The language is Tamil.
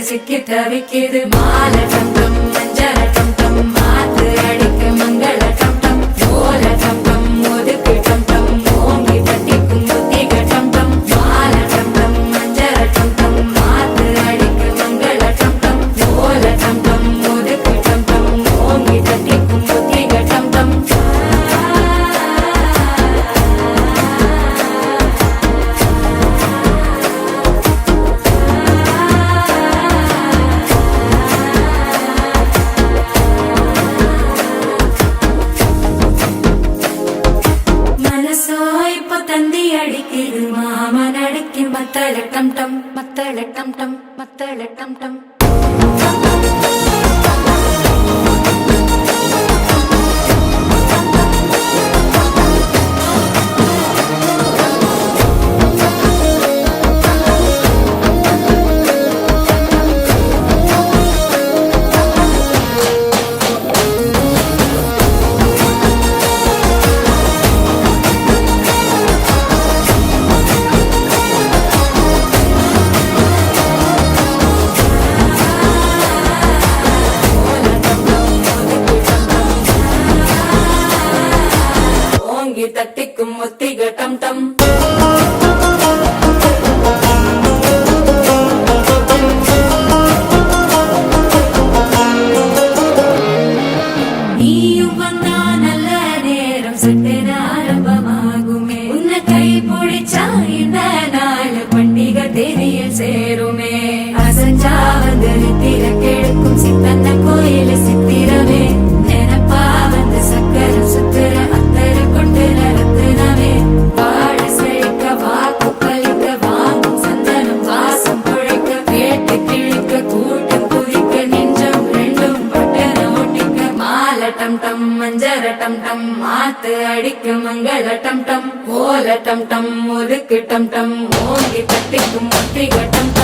சிக்கி தவிக்குது மாலை டம் டம் மஞ்சள டம் டம் மாத்து அடிக்க மங்கள டம் டம் ஓல டம் டம் ஒதுக்கு டம் டம் ஓங்கி தட்டிக்கும் புத்திக டம் டம் மாலை டம் டம் மஞ்சள டம் டம் மாத்து அடிக்க மங்கள டம் டம் ஓல டம் டம் ஒதுக்கு டம் டம் ஓங்கி தட்டிக்கும் புத்திக டம் டம் தந்தி அடிக்குது மாமன் அடிக்கு மத்தள டம் டம் மத்தள டம் டம் மத்தள டம் டம் தட்டிக்கும் ஒத்திக டம் டம் நீயும் வந்தா நல்ல நேரம் சட்டென ஆரம்பமாகுமே உன்னை கை பிடிச்சா இந்த நாள் பண்டிகை தேதியில் சேருமே அசஞ்சா வந்து நித்திர கெடுக்கும் சித்தன்ன கோயில சித்திரமே நினைப்பா வந்து சக்கரம் சுத்துற அத்தர கொண்டு நடத்துனவே வாழ செழிக்க வாக்கு பலிக்க வாங்கும் சந்தனம் வாசம் பொழைக்க கேட்டு கிழிக்க கூட்டம் குதிக்க நெஞ்சம் ரெண்டும் பட்டன ஒட்டிக்க மாலை டம் டம் மஞ்சர டம் டம் மாத்து அடிக்க மங்கள டம் டம் ஓல டம் டம் ஒதுக்கு டம் டம் ஓங்கி தட்டிக்கும் ஒத்திக டம்